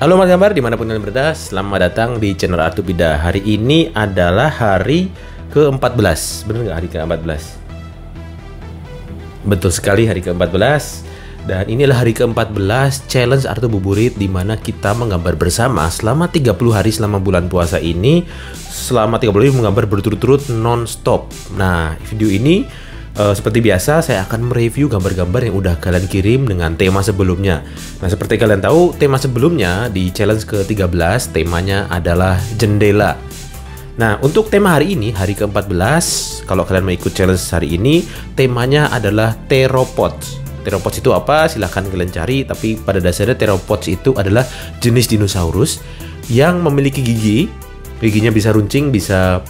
Halo Mas Gambar, dimanapun kalian berada, selamat datang di channel Artupida. Hari ini adalah hari ke-14. Bener nggak hari ke-14? Betul sekali, hari ke-14. Dan inilah hari ke-14 challenge Artu Buburit, dimana kita menggambar bersama selama 30 hari selama bulan puasa ini. Selama 30 hari menggambar berturut-turut non-stop. Nah, video ini seperti biasa saya akan mereview gambar-gambar yang udah kalian kirim dengan tema sebelumnya. Nah, seperti kalian tahu, tema sebelumnya di challenge ke-13 temanya adalah jendela. Nah, untuk tema hari ini, hari ke-14, kalau kalian mau ikut challenge hari ini, temanya adalah theropods. Theropods itu apa? Silahkan kalian cari, tapi pada dasarnya theropods itu adalah jenis dinosaurus yang memiliki gigi. Giginya bisa runcing, bisa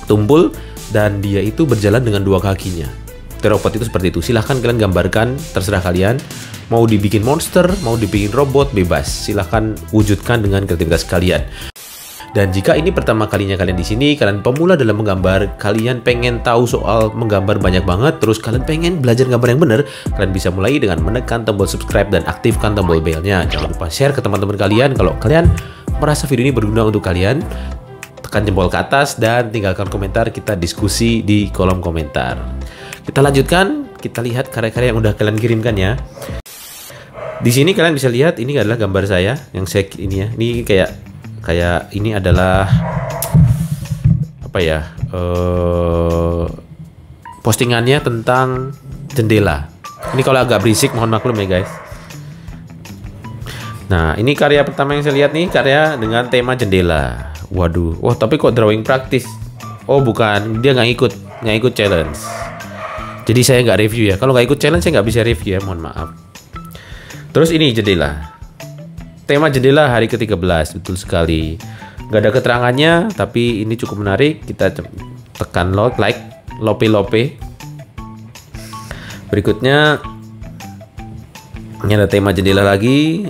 tumpul, dan dia itu berjalan dengan dua kakinya. Theropod itu seperti itu. Silahkan kalian gambarkan, terserah kalian. Mau dibikin monster, mau dibikin robot, bebas. Silahkan wujudkan dengan kreativitas kalian. Dan jika ini pertama kalinya kalian di sini, kalian pemula dalam menggambar, kalian pengen tahu soal menggambar banyak banget, terus kalian pengen belajar gambar yang benar, kalian bisa mulai dengan menekan tombol subscribe dan aktifkan tombol belnya. Jangan lupa share ke teman-teman kalian kalau kalian merasa video ini berguna untuk kalian. Tekan jempol ke atas dan tinggalkan komentar, kita diskusi di kolom komentar. Kita lanjutkan, kita lihat karya-karya yang udah kalian kirimkan ya. Di sini kalian bisa lihat ini adalah gambar saya yang saya ini ya. Ini kayak ini adalah apa ya? Postingannya tentang jendela. Ini kalau agak berisik mohon maklum ya guys. Nah, ini karya pertama yang saya lihat nih, karya dengan tema jendela. Waduh, wah tapi kok drawing praktis? Oh bukan, dia nggak ikut challenge. Jadi saya nggak review ya. Kalau nggak ikut challenge saya nggak bisa review ya, mohon maaf. Terus ini jendela. Tema jendela hari ke-13, betul sekali. Nggak ada keterangannya, tapi ini cukup menarik. Kita tekan like, lope. Berikutnya, ini ada tema jendela lagi.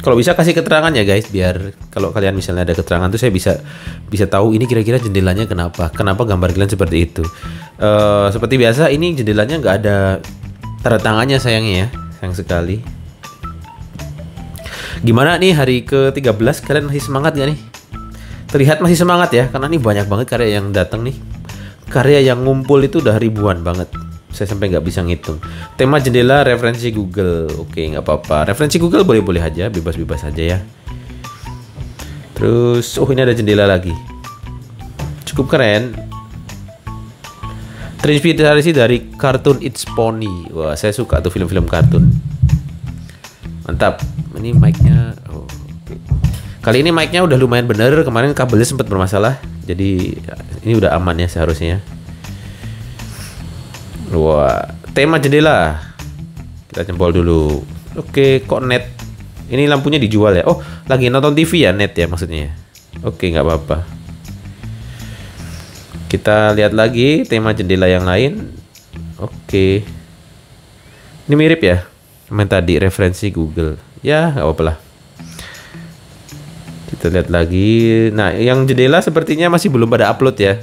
Kalau bisa kasih keterangan ya guys, biar kalau kalian misalnya ada keterangan tuh saya bisa tahu ini kira-kira jendelanya kenapa gambar kalian seperti itu. Seperti biasa ini jendelanya nggak ada tanda tangannya sayangnya ya, sayang sekali. Gimana nih hari ke-13, kalian masih semangat gak nih? Terlihat masih semangat ya, karena ini banyak banget karya yang datang nih. Karya yang ngumpul itu udah ribuan banget. Saya sampai nggak bisa ngitung. Tema jendela referensi Google. Oke, nggak apa-apa. Referensi Google boleh-boleh aja, bebas-bebas aja ya. Terus, oh ini ada jendela lagi. Cukup keren. Terinspirasi dari kartun It's Pony. Wah, saya suka tuh film-film kartun. Mantap. Ini mic-nya. Oh, okay. Kali ini mic-nya udah lumayan bener. Kemarin kabelnya sempat bermasalah. Jadi ini udah aman ya seharusnya. Wah, tema jendela. Kita jempol dulu. Oke, kok net? Ini lampunya dijual ya? Oh, lagi nonton TV ya, net ya maksudnya. Oke, nggak apa-apa. Kita lihat lagi tema jendela yang lain. Oke. Ini mirip ya sama yang tadi, referensi Google. Ya, nggak apa-apa lah. Kita lihat lagi. Nah, yang jendela sepertinya masih belum pada upload ya.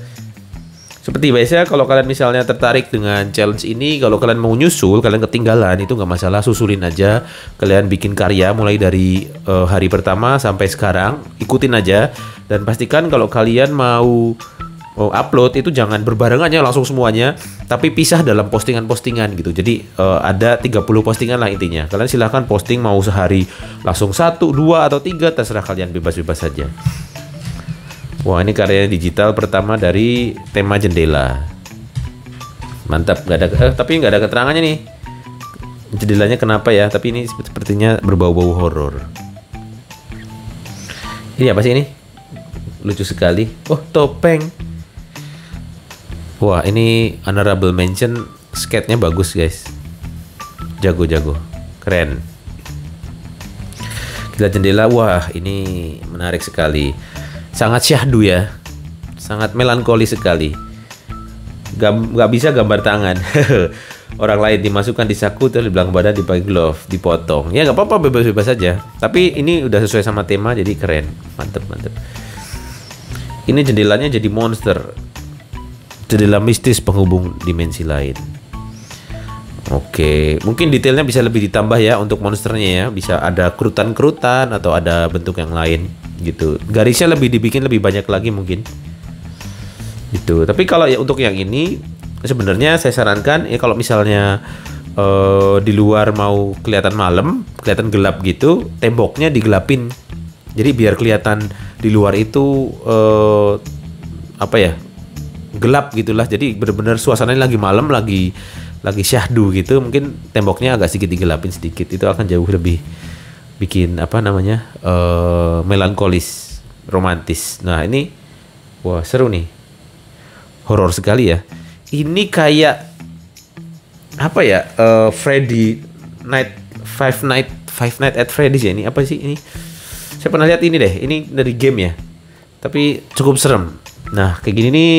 Seperti biasa, kalau kalian misalnya tertarik dengan challenge ini, kalau kalian mau nyusul, kalian ketinggalan, itu nggak masalah, susulin aja. Kalian bikin karya mulai dari hari pertama sampai sekarang, ikutin aja. Dan pastikan kalau kalian mau upload, itu jangan berbarengan ya langsung semuanya, tapi pisah dalam postingan-postingan gitu. Jadi ada 30 postingan lah intinya. Kalian silahkan posting mau sehari langsung 1, 2, atau 3, terserah kalian, bebas-bebas saja. Wah, ini karya digital pertama dari tema jendela. Mantap, tapi nggak ada keterangannya nih. Jendelanya kenapa ya? Tapi ini sepertinya berbau-bau horor. Ini apa sih ini? Lucu sekali. Oh, topeng. Wah, ini honorable mention, skate-nya bagus guys. Jago, keren. Kita jendela, wah ini menarik sekali. Sangat syahdu ya, sangat melankoli sekali. Gak bisa gambar tangan. Orang lain dimasukkan di saku, terus di belakang badan dipakai glove, dipotong. Ya nggak apa-apa, bebas-bebas saja. Tapi ini udah sesuai sama tema, jadi keren. Mantep. Ini jendelanya jadi monster. Jendela mistis penghubung dimensi lain. Oke, mungkin detailnya bisa lebih ditambah ya untuk monsternya ya. Bisa ada kerutan-kerutan atau ada bentuk yang lain gitu. Garisnya lebih dibikin lebih banyak lagi mungkin. Gitu. Tapi kalau ya untuk yang ini sebenarnya saya sarankan ya kalau misalnya di luar mau kelihatan malam, kelihatan gelap gitu, temboknya digelapin. Jadi biar kelihatan di luar itu apa ya? Gelap gitulah. Jadi benar-benar suasananya lagi malam, lagi syahdu gitu, mungkin temboknya agak sedikit digelapin sedikit, itu akan jauh lebih bikin apa namanya melankolis, romantis. Nah ini wah seru nih, horor sekali ya. Ini kayak apa ya, Five Night at Freddy's ya. Ini apa sih ini? Saya pernah lihat ini deh, ini dari game ya, tapi cukup serem. Nah kayak gini nih,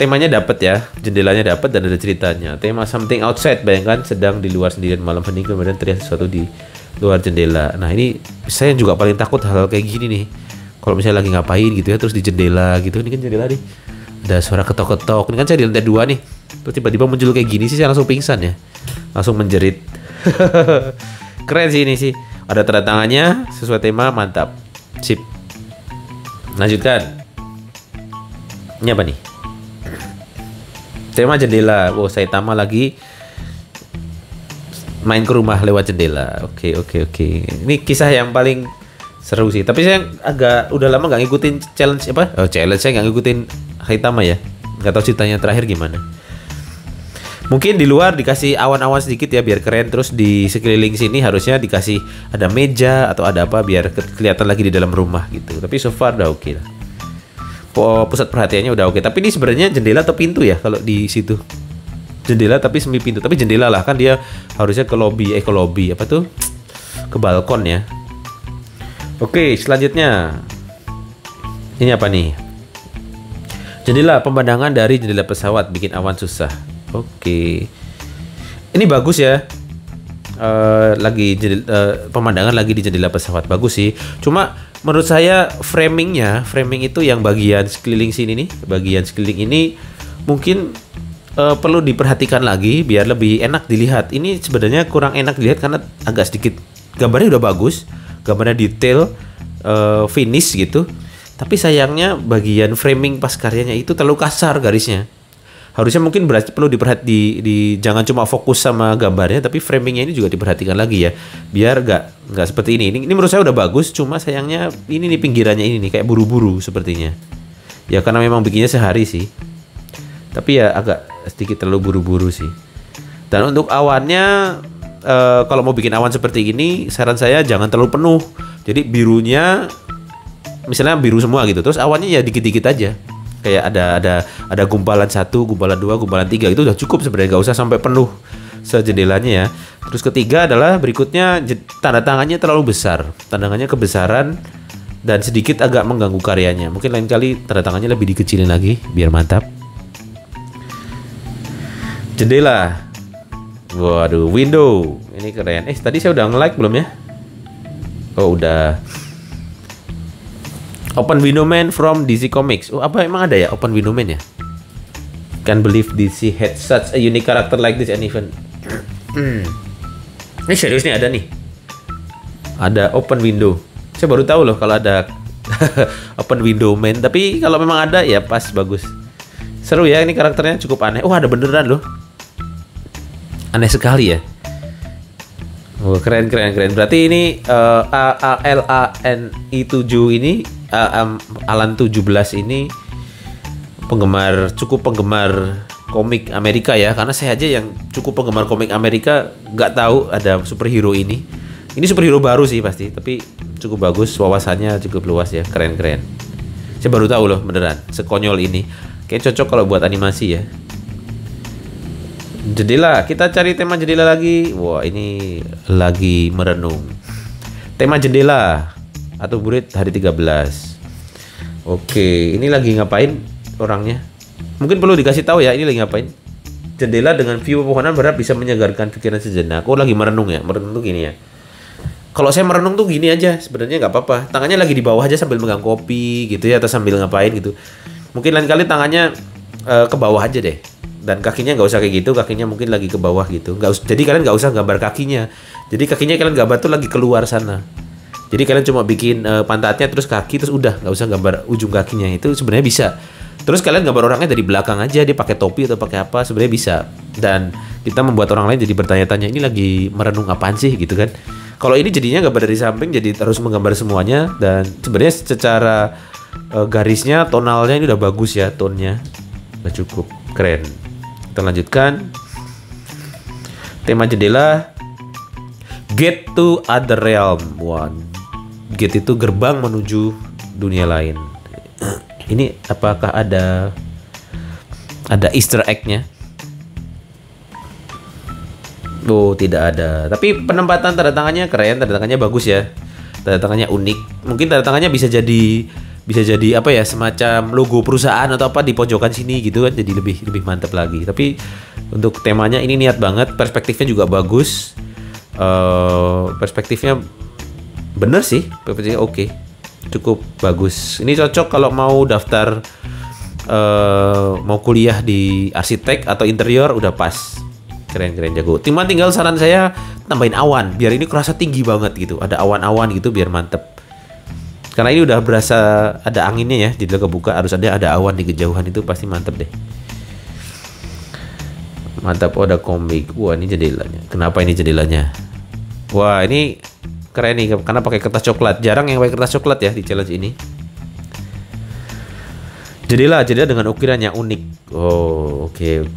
temanya dapat ya, jendelanya dapat dan ada ceritanya. Tema something outside, bayangkan sedang di luar sendirian malam hening kemudian terlihat sesuatu di luar jendela. Nah ini saya juga paling takut hal-hal kayak gini nih. Kalau misalnya lagi ngapain gitu ya, terus di jendela gitu, ini kan jendela nih, ada suara ketok-ketok. Ini kan saya di lantai 2 nih, terus tiba-tiba muncul kayak gini sih, saya langsung pingsan ya, langsung menjerit. Keren sih ini sih, ada tanda tangannya sesuai tema, mantap, sip. Lanjutkan. Ini apa nih? Tema jendela. Oh, Saitama lagi main ke rumah lewat jendela. Oke. Ini kisah yang paling seru sih. Tapi saya agak udah lama nggak ngikutin challenge apa? Challenge saya nggak ngikutin Saitama ya. Nggak tahu ceritanya terakhir gimana. Mungkin di luar dikasih awan-awan sedikit ya biar keren. Terus di sekeliling sini harusnya dikasih ada meja atau ada apa biar kelihatan lagi di dalam rumah gitu. Tapi so far udah oke lah. Pusat perhatiannya udah oke. Tapi ini sebenarnya jendela atau pintu ya kalau di situ? Jendela tapi semi pintu. Tapi jendela lah, kan dia harusnya ke lobby apa tuh? Ke balkon ya. Oke, selanjutnya. Ini apa nih? Jendela, pemandangan dari jendela pesawat bikin awan susah. Oke. Ini bagus ya. Pemandangan lagi di jendela pesawat bagus sih. Cuma menurut saya framing itu yang bagian sekeliling sini nih, bagian sekeliling ini mungkin perlu diperhatikan lagi biar lebih enak dilihat. Ini sebenarnya kurang enak dilihat karena agak sedikit, gambarnya udah bagus, gambarnya detail, finish gitu. Tapi sayangnya bagian framing pas karyanya itu terlalu kasar garisnya. Harusnya mungkin perlu jangan cuma fokus sama gambarnya, tapi framingnya ini juga diperhatikan lagi ya, biar nggak seperti ini. Ini menurut saya udah bagus, cuma sayangnya ini nih pinggirannya ini nih kayak buru-buru sepertinya. Ya karena memang bikinnya sehari sih, tapi ya agak sedikit terlalu buru-buru sih. Dan untuk awannya, kalau mau bikin awan seperti ini, saran saya jangan terlalu penuh. Jadi birunya, misalnya biru semua gitu, terus awannya ya dikit-dikit aja. Kayak ada gumpalan 1, gumpalan 2, gumpalan 3 itu udah cukup sebenarnya, nggak usah sampai penuh sejendelanya ya. Terus ketiga adalah berikutnya, tanda tangannya terlalu besar, tanda tangannya kebesaran dan sedikit agak mengganggu karyanya. Mungkin lain kali tanda tangannya lebih dikecilin lagi biar mantap. Jendela, waduh, window, ini keren. Tadi saya udah nge-like belum ya? Oh udah. Open Window Man from DC Comics. Oh, apa emang ada ya Open Window Man ya? Can't believe DC had such a unique character like this and even. Ini serius nih ada nih. Ada Open Window. Saya baru tahu loh kalau ada Open Window Man. Tapi kalau memang ada ya pas, bagus. Seru ya, ini karakternya cukup aneh. Oh, ada beneran loh. Aneh sekali ya. Oh, keren. Berarti ini ALANI 7 ini, Alan 17 ini cukup penggemar komik Amerika ya. Karena saya aja yang cukup penggemar komik Amerika nggak tahu ada superhero ini. Ini superhero baru sih pasti, tapi cukup bagus, wawasannya cukup luas ya, keren. Saya baru tahu loh beneran, sekonyol ini. Kayaknya cocok kalau buat animasi ya. Jendela, kita cari tema jendela lagi. Wah, ini lagi merenung. Tema jendela atau burit hari 13. Oke, ini lagi ngapain orangnya? Mungkin perlu dikasih tahu ya, ini lagi ngapain. Jendela dengan view pepohonan berharap bisa menyegarkan pikiran sejenak. Oh, lagi merenung ya. Merenung tuh gini ya. Kalau saya merenung tuh gini aja, sebenarnya nggak apa-apa. Tangannya lagi di bawah aja sambil megang kopi gitu ya, atau sambil ngapain gitu. Mungkin lain kali tangannya ke bawah aja deh. Dan kakinya nggak usah kayak gitu, kakinya mungkin lagi ke bawah gitu. Jadi kalian nggak usah gambar kakinya. Jadi kakinya kalian gambar tuh lagi keluar sana. Jadi kalian cuma bikin pantatnya terus kaki terus udah, nggak usah gambar ujung kakinya. Itu sebenarnya bisa. Terus kalian gambar orangnya dari belakang aja, dia pakai topi atau pakai apa, sebenarnya bisa. Dan kita membuat orang lain jadi bertanya-tanya, ini lagi merenung apaan sih gitu kan. Kalau ini jadinya gambar dari samping, jadi harus menggambar semuanya. Dan sebenarnya secara garisnya, tonalnya ini udah bagus ya, tonnya udah cukup keren. Kita lanjutkan. Tema jendela, Gate to Other Realm. Gate itu gerbang menuju dunia lain. Ini apakah ada Easter egg-nya? Oh, tidak ada. Tapi penempatan tanda tangannya keren, tanda tangannya bagus ya. Tanda tangannya unik. Mungkin tanda tangannya bisa jadi apa ya, semacam logo perusahaan atau apa di pojokan sini gitu kan, jadi lebih mantap lagi. Tapi untuk temanya ini niat banget, perspektifnya juga bagus. Perspektifnya bener sih, perspektifnya oke. Cukup bagus. Ini cocok kalau mau daftar mau kuliah di arsitek atau interior, udah pas. Keren jago. Tinggal saran saya tambahin awan biar ini kerasa tinggi banget gitu. Ada awan-awan gitu biar mantep. Karena ini udah berasa ada anginnya ya, jendela kebuka, harus ada awan di kejauhan, itu pasti mantep deh. Mantap. Oh, ada komik. Wah, ini jendelanya. Kenapa ini jendelanya? Wah, ini keren nih karena pakai kertas coklat. Jarang yang pakai kertas coklat ya di challenge ini. Jendela dengan ukiran yang unik. Oh, oke.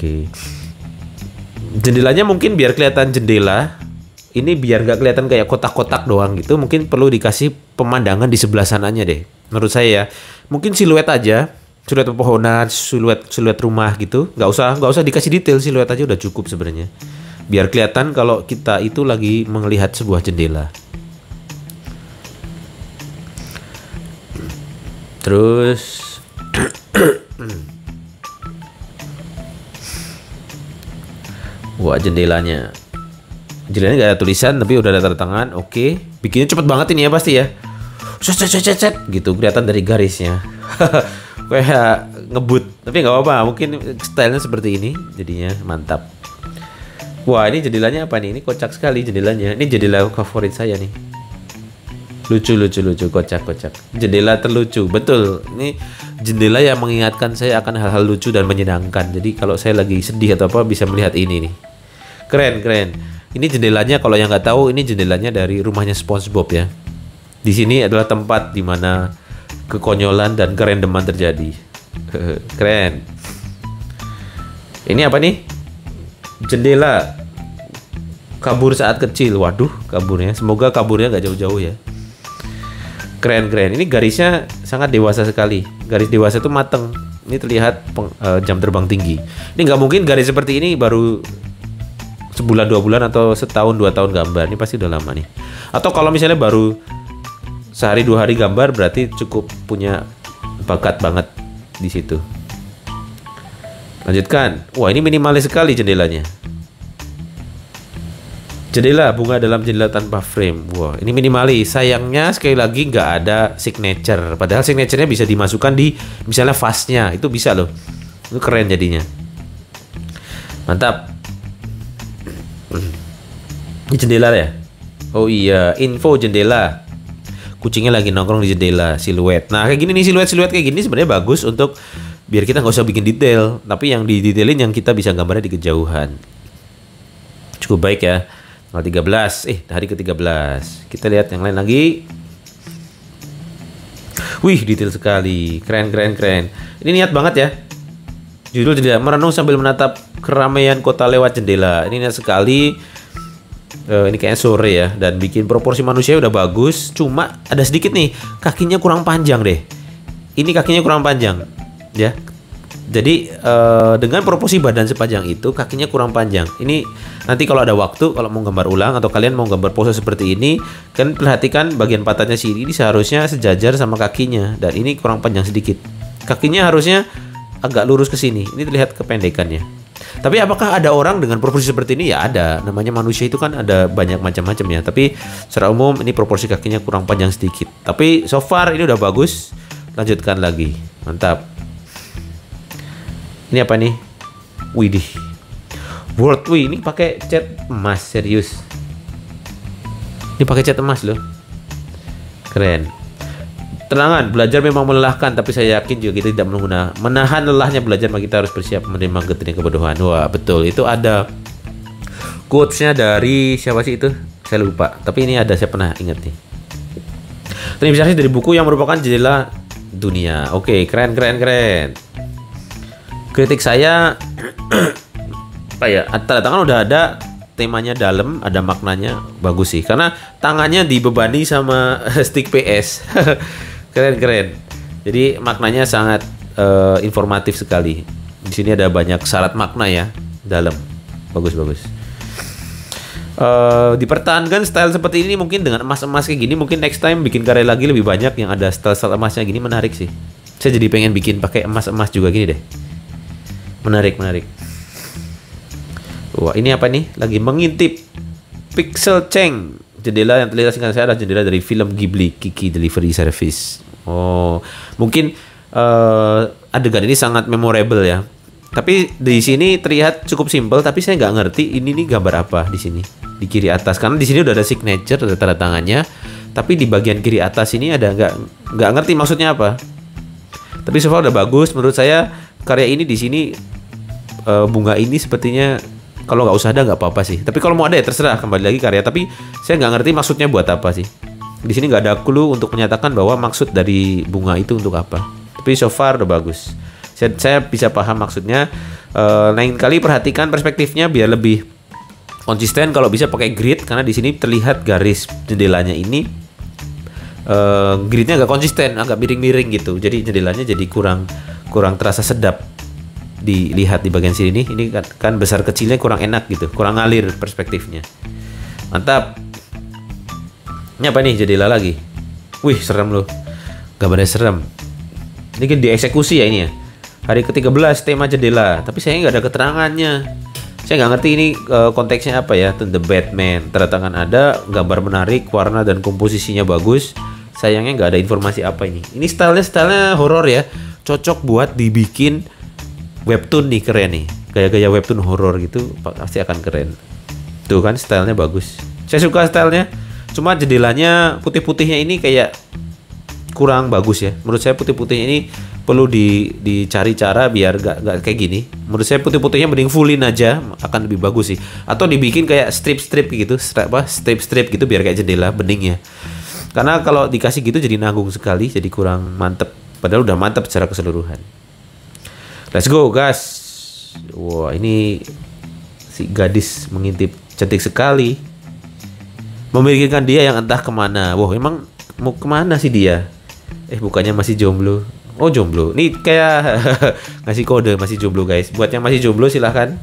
Jendelanya mungkin biar kelihatan jendela. Ini biar nggak kelihatan kayak kotak-kotak doang gitu. Mungkin perlu dikasih pemandangan di sebelah sananya deh. Menurut saya ya. Mungkin siluet aja. Siluet pepohonan, siluet rumah gitu. Nggak usah dikasih detail, siluet aja udah cukup sebenarnya. Biar kelihatan kalau kita itu lagi melihat sebuah jendela. Terus wah, jendelanya nggak ada tulisan tapi udah ada tanda tangan. Oke. Bikinnya cepet banget ini ya pasti ya. Set gitu, kelihatan dari garisnya. Kayak ngebut, tapi nggak apa-apa. Mungkin stylenya seperti ini, jadinya mantap. Wah, ini jendelanya apa nih? Ini kocak sekali jendelanya. Ini jendela favorit saya nih. Lucu, kocak. Jendela terlucu, betul. Ini jendela yang mengingatkan saya akan hal-hal lucu dan menyenangkan. Jadi kalau saya lagi sedih atau apa bisa melihat ini nih. Keren. Ini jendelanya, kalau yang nggak tahu, ini jendelanya dari rumahnya SpongeBob ya. Di sini adalah tempat di mana kekonyolan dan kerandoman terjadi. Keren. Ini apa nih? Jendela kabur saat kecil. Waduh, kaburnya. Semoga kaburnya nggak jauh-jauh ya. Keren. Ini garisnya sangat dewasa sekali. Garis dewasa itu mateng. Ini terlihat jam terbang tinggi. Ini nggak mungkin garis seperti ini baru sebulan 2 bulan atau setahun 2 tahun gambar. Ini pasti udah lama nih. Atau kalau misalnya baru sehari 2 hari gambar, berarti cukup punya bakat banget di situ. Lanjutkan. Wah, ini minimalis sekali jendelanya. Jendela bunga dalam jendela tanpa frame. Wah, ini minimalis. Sayangnya sekali lagi nggak ada signature. Padahal signaturenya bisa dimasukkan di misalnya vasnya. Itu bisa loh. Itu keren jadinya. Mantap. Ini jendela ya? Oh iya, info jendela. Kucingnya lagi nongkrong di jendela, siluet. Nah, kayak gini nih, siluet kayak gini sebenarnya bagus untuk biar kita nggak usah bikin detail, tapi yang didetailin yang kita bisa gambarnya di kejauhan. Cukup baik ya. Tanggal 13, hari ke-13. Kita lihat yang lain lagi. Wih, detail sekali. Keren. Ini niat banget ya. Judul jendela, merenung sambil menatap keramaian kota lewat jendela. Ini niat sekali. Ini kayaknya sore ya. Dan bikin proporsi manusia udah bagus. Cuma ada sedikit nih, kakinya kurang panjang deh. Ini kakinya kurang panjang ya. Jadi dengan proporsi badan sepanjang itu, kakinya kurang panjang. Ini nanti kalau ada waktu, kalau mau gambar ulang atau kalian mau gambar pose seperti ini, kan perhatikan bagian pantatnya sini ini seharusnya sejajar sama kakinya, dan ini kurang panjang sedikit. Kakinya harusnya agak lurus ke sini. Ini terlihat kependekannya. Tapi apakah ada orang dengan proporsi seperti ini? Ya ada. Namanya manusia itu kan ada banyak macam-macam ya. Tapi secara umum ini proporsi kakinya kurang panjang sedikit. Tapi so far ini udah bagus. Lanjutkan lagi. Mantap. Ini apa nih? Widih. World Wii ini pakai cat emas, serius. Ini pakai cat emas loh. Keren. Tenangan, belajar memang melelahkan, tapi saya yakin juga kita tidak menahan lelahnya belajar, maka kita harus bersiap menerima getih kebodohan. Wah, betul. Itu ada quotes-nya dari siapa sih itu? Saya lupa. Tapi ini ada, saya pernah ingat nih. Terinspirasi dari buku yang merupakan jendela dunia. Oke, keren. Kritik saya apa ya? Tanda tangan udah ada, temanya dalam, ada maknanya, bagus sih. Karena tangannya dibebani sama stick PS. Keren. Jadi maknanya sangat informatif sekali. Di sini ada banyak syarat makna ya, dalam. Bagus. Dipertahankan style seperti ini, mungkin dengan emas-emas kayak gini, mungkin next time bikin karya lagi lebih banyak yang ada style emasnya gini, menarik sih. Saya jadi pengen bikin pakai emas-emas juga gini deh. Menarik. Wah, ini apa nih? Lagi mengintip Pixel Cheng. Jendela yang terlihat singkat saya adalah jendela dari film Ghibli, Kiki Delivery Service. Oh, mungkin adegan ini sangat memorable ya. Tapi di sini terlihat cukup simpel, tapi saya nggak ngerti ini nih gambar apa di sini di kiri atas. Karena di sini udah ada signature, ada tanda tangannya. Tapi di bagian kiri atas ini ada nggak ngerti maksudnya apa. Tapi so far udah bagus menurut saya. Karya ini di sini bunga ini sepertinya kalau nggak usah ada nggak apa-apa sih. Tapi kalau mau ada ya terserah, kembali lagi karya. Tapi saya nggak ngerti maksudnya buat apa sih. Di sini nggak ada clue untuk menyatakan bahwa maksud dari bunga itu untuk apa. Tapi so far udah bagus. Saya bisa paham maksudnya. Lain kali perhatikan perspektifnya biar lebih konsisten. Kalau bisa pakai grid, karena di sini terlihat garis jendelanya ini gridnya agak konsisten, agak miring-miring gitu. Jadi jendelanya jadi kurang terasa sedap dilihat di bagian sini. Ini kan besar kecilnya kurang enak gitu, kurang ngalir perspektifnya. Mantap. Ini apa nih, jendela lagi? Wih, serem loh. Gambarnya serem. Ini kan dieksekusi ya ini ya. Hari ke-13 tema jendela, tapi saya nggak ada keterangannya. Saya nggak ngerti ini konteksnya apa ya. The Batman, tanda tangan ada, gambar menarik, warna dan komposisinya bagus. Sayangnya nggak ada informasi apa ini. Ini stylenya horor ya. Cocok buat dibikin webtoon nih, keren nih. Gaya-gaya webtoon horor gitu pasti akan keren. Tuh kan stylenya bagus. Saya suka stylenya. Cuma jendelanya putih-putihnya ini kayak kurang bagus ya. Menurut saya putih-putihnya ini perlu dicari cara biar gak kayak gini. Menurut saya putih-putihnya mending fullin aja, akan lebih bagus sih. Atau dibikin kayak strip-strip gitu, strip-strip gitu biar kayak jendela bening ya. Karena kalau dikasih gitu jadi nanggung sekali, jadi kurang mantep. Padahal udah mantep secara keseluruhan. Let's go guys. Wah, ini si gadis mengintip cantik sekali. Memikirkan dia yang entah kemana. Wah, emang mau kemana sih dia? Bukannya masih jomblo. Oh, jomblo. Nih kayak ngasih kode masih jomblo guys. Buat yang masih jomblo silahkan.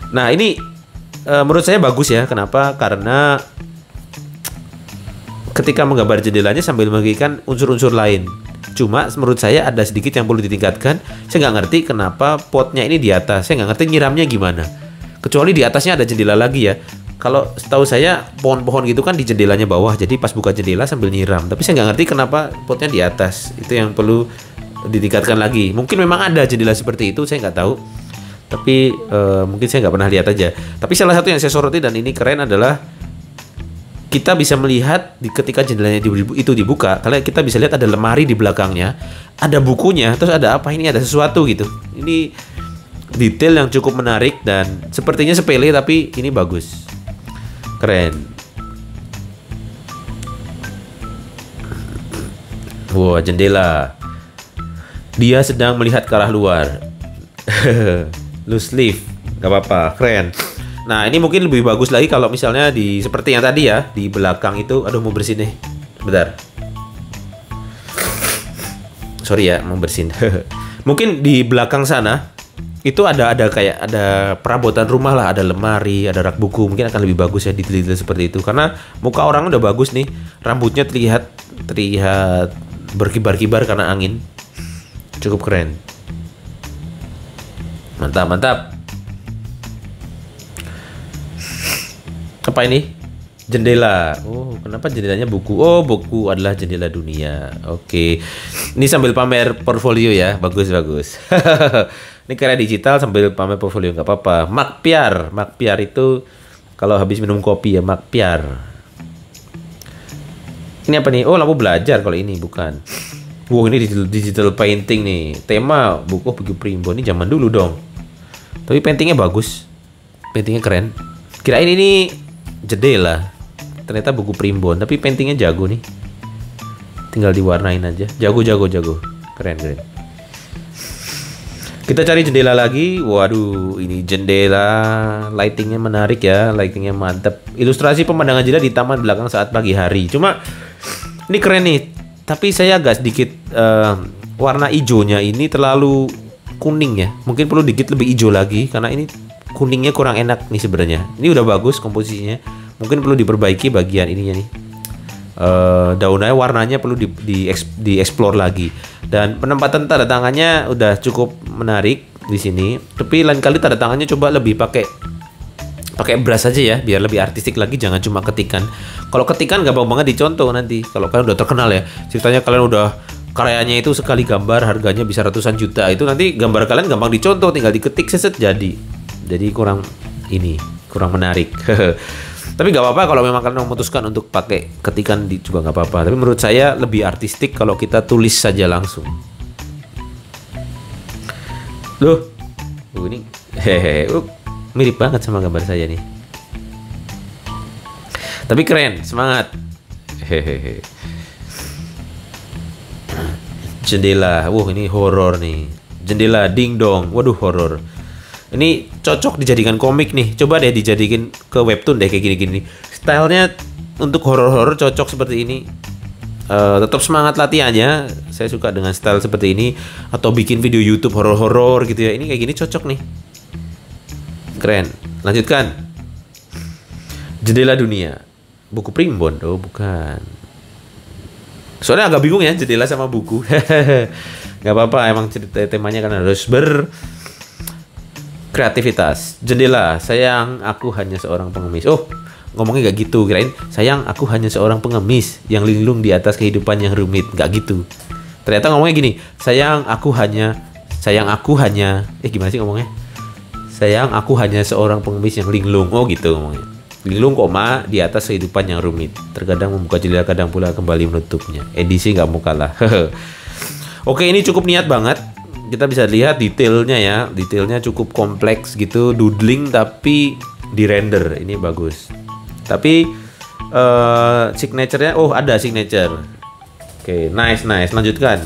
Nah, ini menurut saya bagus ya. Kenapa? Karena ketika menggambar jendelanya sambil membagikan unsur-unsur lain. Cuma menurut saya ada sedikit yang perlu ditingkatkan. Saya nggak ngerti kenapa potnya ini di atas. Saya nggak ngerti nyiramnya gimana. Kecuali di atasnya ada jendela lagi ya. Kalau setahu saya pohon-pohon gitu kan di jendelanya bawah. Jadi pas buka jendela sambil nyiram. Tapi saya nggak ngerti kenapa potnya di atas. Itu yang perlu ditingkatkan lagi. Mungkin memang ada jendela seperti itu, saya nggak tahu. Tapi mungkin saya nggak pernah lihat aja. Tapi salah satu yang saya soroti dan ini keren adalah kita bisa melihat ketika jendelanya itu dibuka, kalian kita bisa lihat ada lemari di belakangnya, ada bukunya, terus ada apa ini, ada sesuatu gitu. Ini detail yang cukup menarik dan sepertinya sepele tapi ini bagus, keren. Wah, jendela. Dia sedang melihat ke arah luar. Loose leaf, gak apa-apa, keren. Nah, ini mungkin lebih bagus lagi kalau misalnya seperti yang tadi ya, di belakang itu. Aduh, mau bersihin nih. Bentar. Sorry ya, mau bersihin. Mungkin di belakang sana itu ada kayak ada perabotan rumah lah, ada lemari, ada rak buku. Mungkin akan lebih bagus ya detail-detail seperti itu. Karena muka orang udah bagus nih. Rambutnya terlihat berkibar-kibar karena angin. Cukup keren. Mantap. Apa ini? Jendela. Oh, kenapa jendelanya buku? Oh, buku adalah jendela dunia. Oke. Ini sambil pamer portfolio ya. Bagus. Ini karya digital sambil pamer portfolio nggak apa-apa. Makpiar itu kalau habis minum kopi ya Makpiar. Ini apa nih? Oh, lampu belajar kalau ini bukan. Wow, ini digital painting nih. Tema buku Primbon ini zaman dulu dong. Tapi paintingnya bagus. Paintingnya keren. Kirain ini jendela. Ternyata buku Primbon, tapi paintingnya jago nih. Tinggal diwarnain aja. Jago. Keren. Kita cari jendela lagi. Waduh, ini jendela. Lightingnya menarik ya. Lightingnya mantep. Ilustrasi pemandangan jendela di taman belakang saat pagi hari. Cuma ini keren nih. Tapi saya agak sedikit warna hijaunya ini terlalu kuning ya. Mungkin perlu dikit lebih hijau lagi karena ini kuningnya kurang enak nih sebenarnya. Ini udah bagus komposisinya. Mungkin perlu diperbaiki bagian ininya nih. Daunnya warnanya perlu dieksplor lagi. Dan penempatan tanda tangannya udah cukup menarik di sini. Tapi lain kali tanda tangannya coba lebih pakai brush aja ya, biar lebih artistik lagi, jangan cuma ketikan. Kalau ketikan gampang banget dicontoh nanti. Kalau kalian udah terkenal ya, ceritanya kalian udah karyanya itu sekali gambar harganya bisa ratusan juta, itu nanti gambar kalian gampang dicontoh, tinggal diketik seset jadi kurang menarik. Tapi nggak apa-apa kalau memang kalian memutuskan untuk pakai ketikan juga nggak apa-apa. Tapi menurut saya lebih artistik kalau kita tulis saja langsung. Loh, ini mirip banget sama gambar saya nih. Tapi keren, semangat. Jendela, ini horor nih. Jendela ding dong, waduh horor. Ini cocok dijadikan komik nih. Coba deh dijadikan ke webtoon deh kayak gini-gini. Stylenya untuk horor-horor cocok seperti ini. Tetap semangat latihannya. Saya suka dengan style seperti ini. Atau bikin video YouTube horor-horor gitu ya. Ini kayak gini cocok nih. Keren. Lanjutkan. Jendela dunia. Buku Primbon. Oh, bukan. Soalnya agak bingung ya jendela sama buku. Gak apa-apa, emang cerita temanya kan harus berkreativitas. Jendela, sayang aku hanya seorang pengemis. Oh, ngomongnya gak gitu. Kirain, sayang aku hanya seorang pengemis yang linglung di atas kehidupan yang rumit. Gak gitu. Ternyata ngomongnya gini, sayang aku hanya gimana sih ngomongnya? Sayang, aku hanya seorang pengemis yang linglung. Oh gitu ngomongnya. Linglung, di atas kehidupan yang rumit. Terkadang membuka jendela, kadang pula kembali menutupnya. Edisi nggak mau kalah. Oke, ini cukup niat banget. Kita bisa lihat detailnya ya. Detailnya cukup kompleks gitu. Doodling tapi di render. Ini bagus. Tapi signature-nya, ada signature. Oke, nice. Lanjutkan.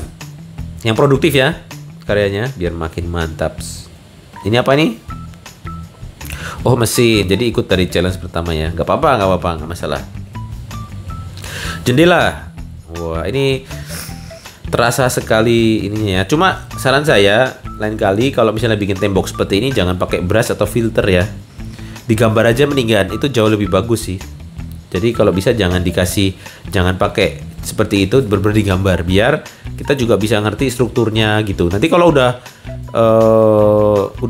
Yang produktif ya karyanya, biar makin mantap. Ini apa nih? Oh, mesin. Jadi ikut dari challenge pertama ya. Gak apa-apa, gak masalah. Jendela. Wah, ini terasa sekali ininya ya. Cuma saran saya, lain kali kalau misalnya bikin tembok seperti ini jangan pakai brush atau filter ya. Digambar aja mendingan. Itu jauh lebih bagus sih. Jadi kalau bisa jangan pakai seperti itu, bener-bener digambar biar kita juga bisa ngerti strukturnya gitu. Nanti kalau udah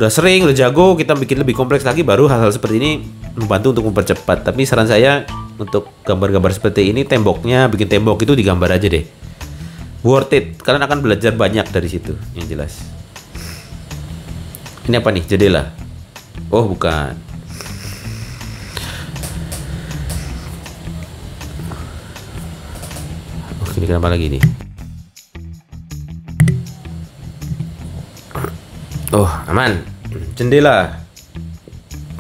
sering, udah jago, kita bikin lebih kompleks lagi, baru hal-hal seperti ini membantu untuk mempercepat. Tapi saran saya untuk gambar-gambar seperti ini, bikin tembok itu digambar aja deh. Worth it, kalian akan belajar banyak dari situ yang jelas. Ini apa nih? Jendela. Oh, bukan. Ini kenapa lagi nih? Oh, aman. Jendela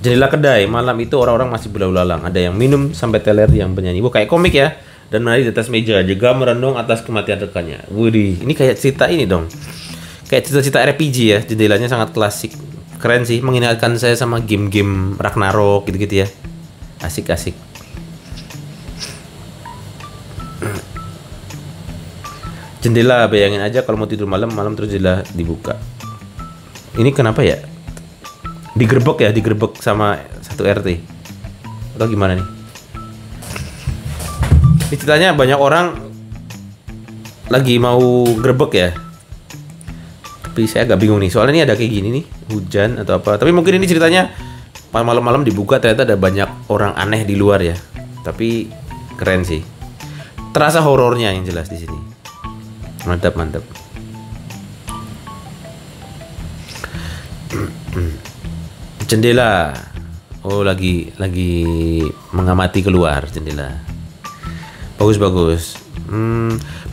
kedai. Malam itu orang-orang masih berlalu lalang. Ada yang minum sampai teler, yang bernyanyi. Wah, kayak komik ya. Dan menari di atas meja, juga merenung atas kematian rekannya. Widih, ini kayak cerita ini dong. Kayak cerita-cerita RPG ya. Jendelanya sangat klasik. Keren sih, mengingatkan saya sama game-game Ragnarok gitu-gitu ya. Asik-asik. Jendela, bayangin aja kalau mau tidur malam terus jendela dibuka. Ini kenapa ya? Digerebek sama satu RT. Atau gimana nih? Ini ceritanya banyak orang lagi mau gerebek ya. Tapi saya agak bingung nih. Soalnya ini ada kayak gini nih, hujan atau apa. Tapi mungkin ini ceritanya malam-malam dibuka, ternyata ada banyak orang aneh di luar ya. Tapi keren sih. Terasa horornya yang jelas di sini. Mantap. Jendela. Oh, lagi mengamati keluar jendela. Bagus.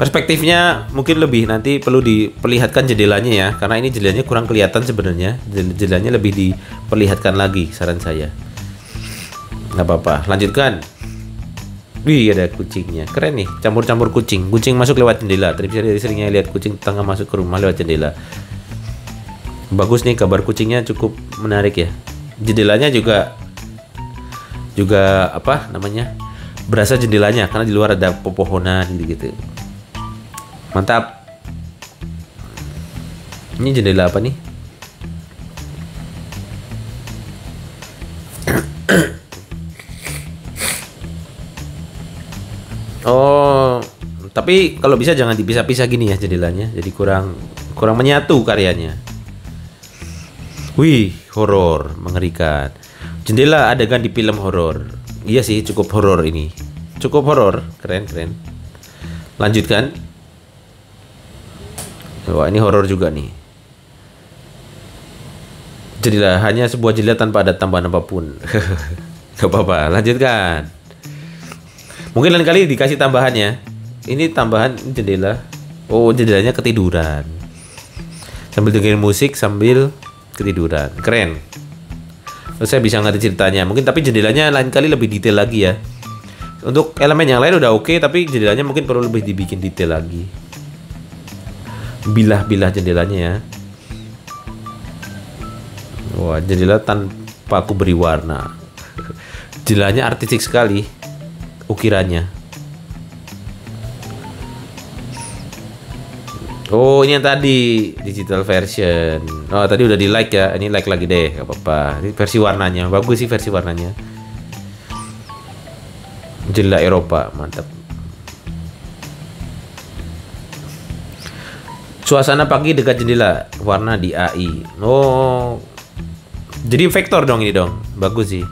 Perspektifnya mungkin lebih nanti perlu diperlihatkan jendelanya ya, karena ini jendelanya kurang kelihatan sebenarnya. Jendelanya lebih diperlihatkan lagi, saran saya. Nggak apa-apa, lanjutkan. Wih, ada kucingnya, keren nih, campur kucing masuk lewat jendela. Tadi saya seringnya lihat kucing tetangga masuk ke rumah lewat jendela. Bagus nih, kabar kucingnya cukup menarik ya. Jendelanya juga apa namanya, berasa jendelanya karena di luar ada pepohonan gitu. Mantap. Ini jendela apa nih? Oh, tapi kalau bisa jangan dipisah-pisah gini ya jendelanya, jadi kurang menyatu karyanya. Wih, horor, mengerikan. Jendela adegan di film horor. Iya sih, cukup horor ini. Cukup horor, keren. Lanjutkan. Wah, ini horor juga nih. Jendela hanya sebuah jendela tanpa ada tambahan apapun. Gak apa-apa, lanjutkan. Mungkin lain kali dikasih tambahannya. Ini tambahan jendela. Oh, jendelanya ketiduran. Sambil dengerin musik sambil ketiduran. Keren. Terus saya bisa ngerti ceritanya. Mungkin tapi jendelanya lain kali lebih detail lagi ya. Untuk elemen yang lain udah oke, tapi jendelanya mungkin perlu lebih dibikin detail lagi. Bilah-bilah jendelanya ya. Wah, jendela tanpa aku beri warna. Jendelanya artistik sekali ukirannya. Oh, ini yang tadi digital version. Oh, tadi udah di like ya. Ini like lagi deh, gak apa-apa. Ini versi warnanya, bagus sih versi warnanya. Jendela Eropa, mantap. Suasana pagi dekat jendela, warna di AI. Oh, jadi vektor dong ini dong, bagus sih.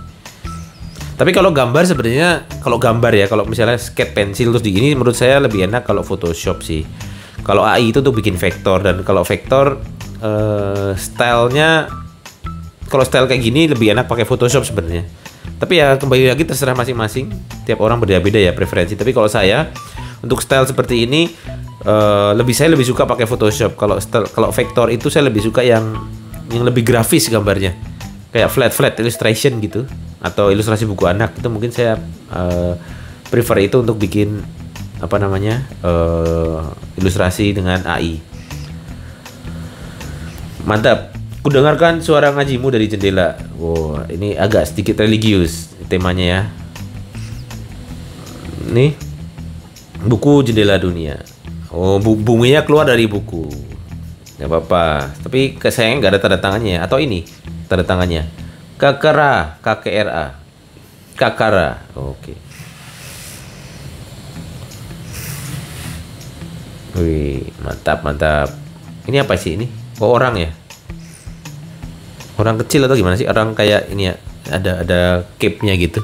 Tapi kalau gambar sebenarnya, kalau misalnya sketch pensil terus di gini, menurut saya lebih enak kalau Photoshop sih. Kalau AI itu tuh bikin vektor, dan kalau vektor stylenya, kalau style kayak gini lebih enak pakai Photoshop sebenarnya. Tapi ya kembali lagi terserah masing-masing, tiap orang berbeda-beda ya preferensi. Tapi kalau saya untuk style seperti ini saya lebih suka pakai Photoshop. Kalau vektor itu saya lebih suka yang lebih grafis gambarnya, kayak flat illustration gitu, atau ilustrasi buku anak. Itu mungkin saya prefer itu untuk bikin apa namanya ilustrasi dengan AI. Mantap. Kudengarkan suara ngajimu dari jendela. Wow, ini agak sedikit religius temanya ya. Nih buku Jendela Dunia. Oh, bunyinya keluar dari buku. Gak apa-apa. Tapi sayangnya nggak ada tanda tangannya ya. Atau ini tanda tangannya. Kakara, KKRA. Kakara. Oke. Wih, mantap. Ini apa sih ini? Oh, orang ya? Orang kecil atau gimana sih? Orang kayak ini ya, ada cape-nya gitu.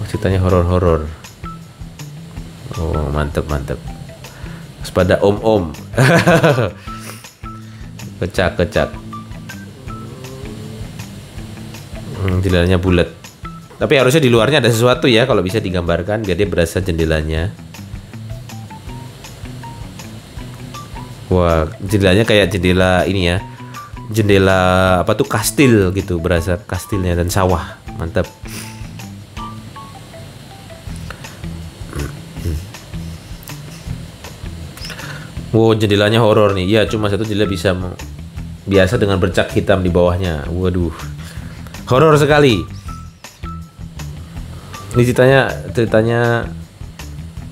Ceritanya horor. Oh, mantap. Pada om. Kecak. Jendelanya bulat. Tapi harusnya di luarnya ada sesuatu ya, kalau bisa digambarkan biar dia berasa jendelanya. Wah, jendelanya kayak jendela ini ya. Jendela apa tuh, kastil gitu, berasa kastilnya dan sawah. Mantap. Wow, jendelanya horor nih. Ya, cuma satu jendela biasa dengan bercak hitam di bawahnya. Waduh. Horor sekali. Ini ceritanya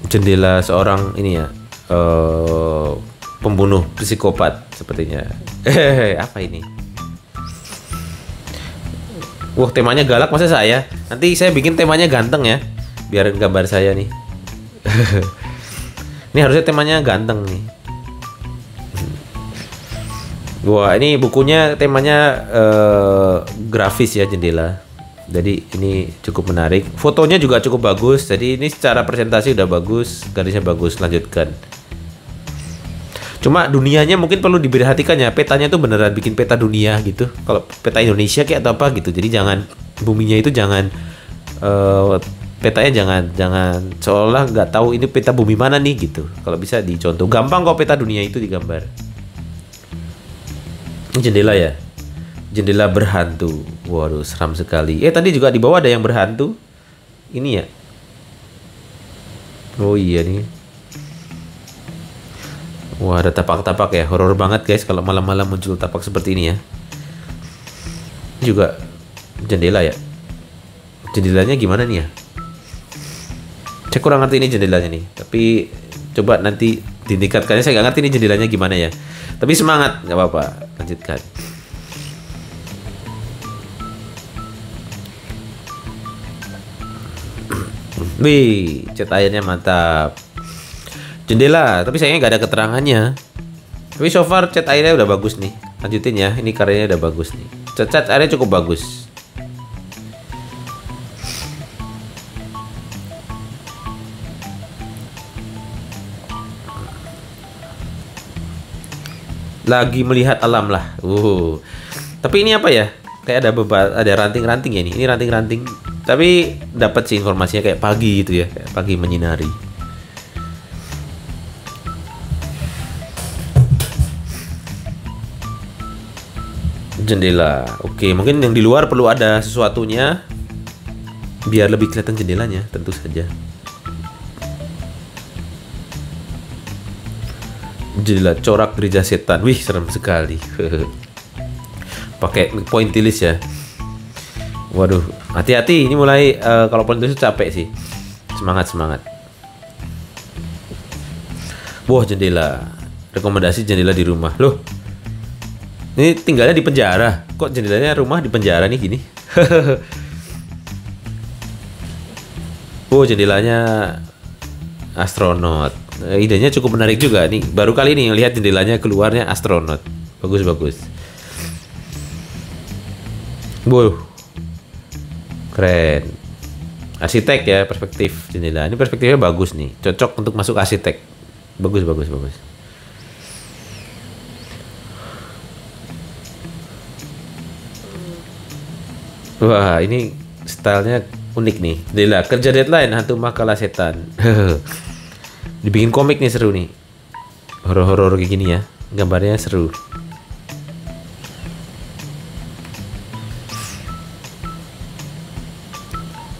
jendela seorang ini ya. Pembunuh psikopat sepertinya. Apa ini? Wah, temanya galak masa saya? Nanti saya bikin temanya ganteng ya, biar gambar saya nih. Ini harusnya temanya ganteng nih. Wah, ini bukunya temanya grafis ya, jendela. Jadi ini cukup menarik. Fotonya juga cukup bagus. Jadi ini secara presentasi udah bagus, garisnya bagus. Lanjutkan. Cuma dunianya mungkin perlu diperhatikan ya. Petanya tuh beneran bikin peta dunia gitu. Kalau peta Indonesia kayak atau apa gitu. Jadi jangan buminya itu jangan petanya jangan seolah nggak tahu ini peta bumi mana nih gitu. Kalau bisa dicontoh. Gampang kok peta dunia itu digambar. Ini jendela ya. Jendela berhantu. Waduh, seram sekali. Tadi juga di bawah ada yang berhantu. Ini ya. Oh iya nih. Wah, ada tapak-tapak ya. Horor banget guys kalau malam-malam muncul tapak seperti ini ya. Ini juga jendela ya. Jendelanya gimana nih ya? Saya kurang ngerti ini jendelanya nih. Tapi coba nanti ditingkatkannya. Saya nggak ngerti ini jendelanya gimana ya. Tapi semangat, nggak apa-apa. Lanjutkan. Wih, cat airnya mantap. Jendela, tapi sayangnya nggak ada keterangannya. Tapi so far cat airnya udah bagus nih. Lanjutin ya, ini karyanya udah bagus nih. Cat airnya cukup bagus. Lagi melihat alam lah. Tapi ini apa ya? Kayak ada ranting-ranting ya nih. Ini ranting-ranting. Tapi dapat sih informasinya kayak pagi gitu ya, kayak pagi menyinari. Jendela. Oke, mungkin yang di luar perlu ada sesuatunya biar lebih kelihatan jendelanya, tentu saja. Jendela corak gereja setan. Wih, serem sekali. Pakai pointillis ya. Waduh, hati-hati. Ini mulai kalau pointillis capek sih. Semangat. Wah, jendela. Rekomendasi jendela di rumah. Loh, ini tinggalnya di penjara. Kok jendelanya rumah di penjara nih gini? Oh, jendelanya astronot. Idenya cukup menarik juga nih. Baru kali ini lihat jendelanya keluarnya astronot. Bagus. Wow, keren. Arsitek ya, perspektif jendela. Ini perspektifnya bagus nih. Cocok untuk masuk arsitek. Bagus. Wah, ini stylenya unik nih. Jendela kerja deadline hantu makalah setan. Dibikin komik nih, seru nih. Horor-horor kayak gini ya. Gambarnya seru.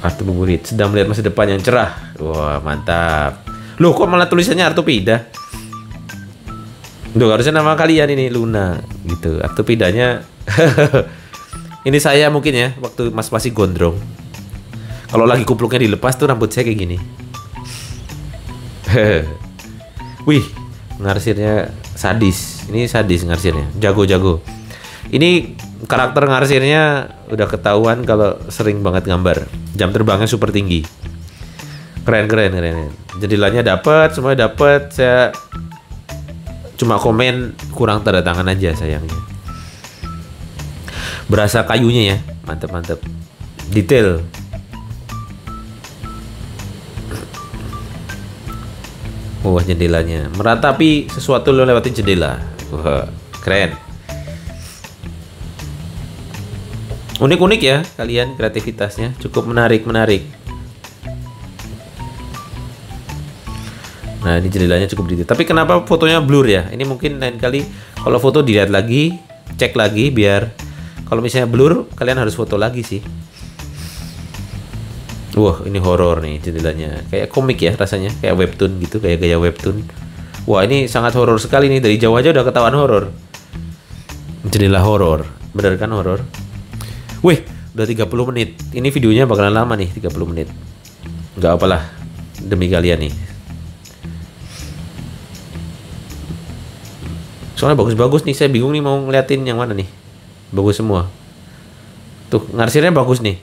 Artu Buburit sedang melihat masa depan yang cerah. Wah, mantap. Loh, kok malah tulisannya Artupida? Duh, harusnya nama kalian ini Luna gitu. Artupidanya ini saya mungkin ya, waktu masih gondrong. Kalau lagi kupluknya dilepas tuh rambut saya kayak gini. Wih, ngarsirnya sadis. Ini sadis ngarsirnya. Jago. Ini karakter ngarsirnya udah ketahuan kalau sering banget gambar. Jam terbangnya super tinggi. Keren. Jendelanya dapat, semuanya dapat. Saya cuma komen kurang tanda tangan aja sayangnya. Berasa kayunya ya, mantap. Detail. Wah, jendelanya meratapi sesuatu lewatin jendela. Wah, keren. Unik ya kalian, kreativitasnya cukup menarik. Nah, ini jendelanya cukup detail. Tapi kenapa fotonya blur ya? Ini mungkin lain kali kalau foto dilihat lagi, cek lagi biar kalau misalnya blur kalian harus foto lagi sih. Wah, ini horor nih jendelanya. Kayak komik ya rasanya, kayak webtoon gitu, kayak gaya webtoon. Wah, ini sangat horor sekali nih. Dari jauh aja udah ketahuan horor. Jendela horor. Bener kan horor? Wih, udah 30 menit. Ini videonya bakalan lama nih, 30 menit. Nggak apalah, demi kalian nih. Soalnya bagus-bagus nih, saya bingung nih mau ngeliatin yang mana nih. Bagus semua. Tuh, ngarsirnya bagus nih.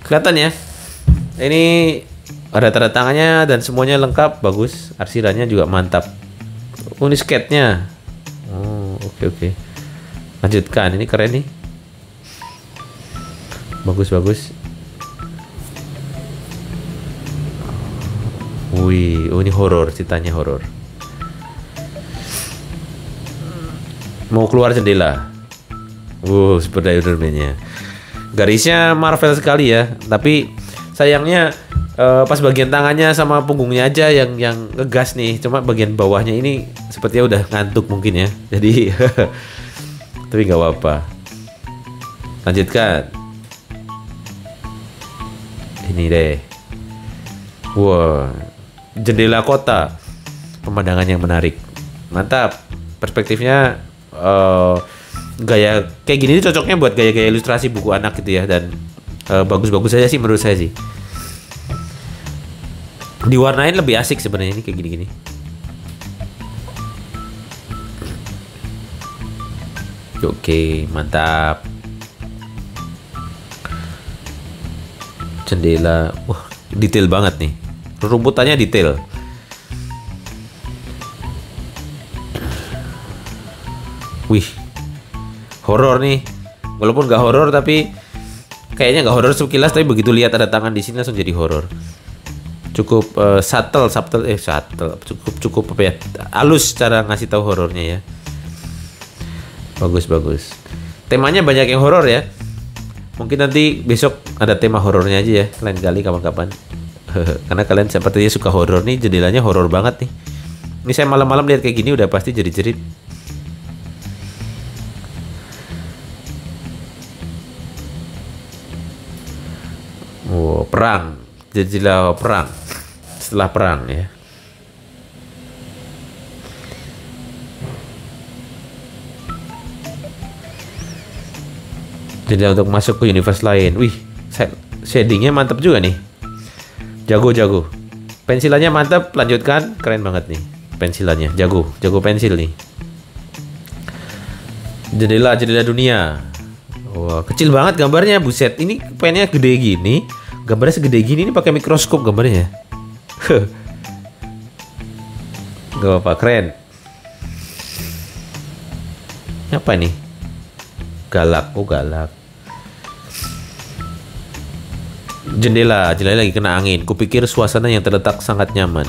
Kelihatan ya. Ini ada tanda tangannya dan semuanya lengkap, bagus. Arsirannya juga mantap. Oh, ini skate-nya. Oh, oke. Lanjutkan, ini keren nih. Bagus. Wih, oh ini horor, ceritanya horor. Mau keluar jendela. Spider-Man-nya. Garisnya Marvel sekali ya. Tapi sayangnya pas bagian tangannya sama punggungnya aja yang ngegas nih. Cuma bagian bawahnya ini sepertinya udah ngantuk mungkin ya. Jadi tapi nggak apa-apa. Lanjutkan. Ini deh. Wah, jendela kota. Pemandangan yang menarik. Mantap. Perspektifnya gaya kayak gini cocoknya buat gaya-gaya ilustrasi buku anak gitu ya. Dan bagus-bagus aja sih menurut saya sih. Diwarnain lebih asik sebenarnya ini kayak gini-gini. Oke, mantap. Jendela, wah detail banget nih. Rumputannya detail. Wih, horor nih. Walaupun nggak horor tapi kayaknya nggak horor sekilas, tapi begitu lihat ada tangan di sini langsung jadi horor. Cukup subtle, cukup apa ya? Halus cara ngasih tahu horornya ya. Bagus. Temanya banyak yang horor ya. Mungkin nanti besok ada tema horornya aja ya, lain kali kapan-kapan. Karena kalian sepertinya suka horor nih, jendelanya horor banget nih. Ini saya malam-malam lihat kayak gini udah pasti jerit-jerit. Oh, perang. Jendela perang. Setelah perang ya. Jendela untuk masuk ke universe lain. Wih, shadingnya mantap juga nih. Jago. Pensilannya mantap, lanjutkan. Keren banget nih pensilannya. Jago pensil nih. Jendela dunia. Wah, kecil banget gambarnya, buset. Ini pennya gede gini. Gambarnya segede gini, ini pakai mikroskop gambarnya. Gak apa-apa, keren. Apa nih? Galak. Jendela lagi kena angin. Kupikir suasana yang terletak sangat nyaman.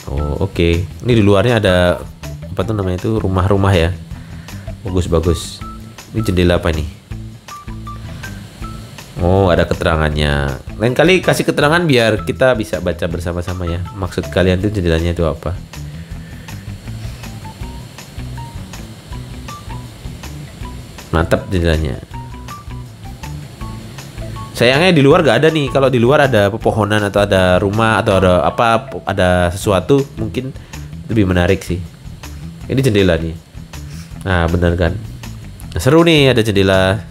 Oh, oke. Ini di luarnya ada apa tuh namanya itu, rumah-rumah ya. Bagus. Ini jendela apa nih? Oh, ada keterangannya. Lain kali kasih keterangan biar kita bisa baca bersama-sama ya. Maksud kalian tuh jendelanya itu apa? Mantap jendelanya. Sayangnya di luar gak ada nih. Kalau di luar ada pepohonan atau ada rumah atau ada apa, ada sesuatu, mungkin lebih menarik sih. Ini jendela nih. Nah, bener kan? Seru nih, ada jendela.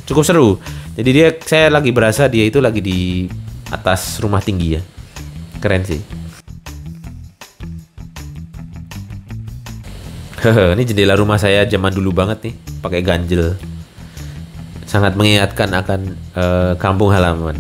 Cukup seru. Jadi saya lagi berasa dia itu lagi di atas rumah tinggi ya. Keren sih. Ini jendela rumah saya zaman dulu banget nih, pakai ganjel. Sangat mengingatkan akan kampung halaman.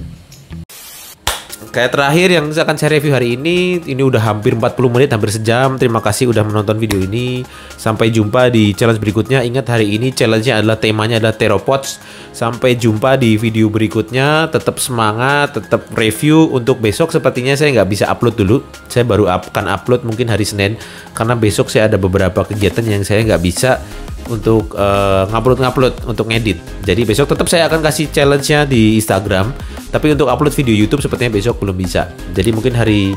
Kayak terakhir yang akan saya review hari ini udah hampir 40 menit, hampir sejam. Terima kasih udah menonton video ini. Sampai jumpa di challenge berikutnya. Ingat hari ini challenge-nya adalah, temanya adalah Theropods. Sampai jumpa di video berikutnya. Tetap semangat, tetap review. Untuk besok sepertinya saya nggak bisa upload dulu. Saya baru akan upload mungkin hari Senin. Karena besok saya ada beberapa kegiatan yang saya nggak bisa untuk ngupload untuk ngedit. Jadi besok tetap saya akan kasih challenge-nya di Instagram. Tapi untuk upload video YouTube sepertinya besok belum bisa. Jadi mungkin hari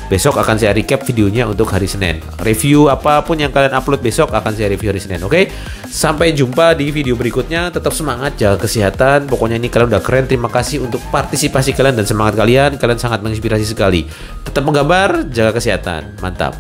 besok akan saya recap videonya untuk hari Senin. Review apapun yang kalian upload besok akan saya review hari Senin. Oke? Sampai jumpa di video berikutnya. Tetap semangat, jaga kesehatan. Pokoknya ini kalian udah keren. Terima kasih untuk partisipasi kalian dan semangat kalian. Kalian sangat menginspirasi sekali. Tetap menggambar, jaga kesehatan. Mantap.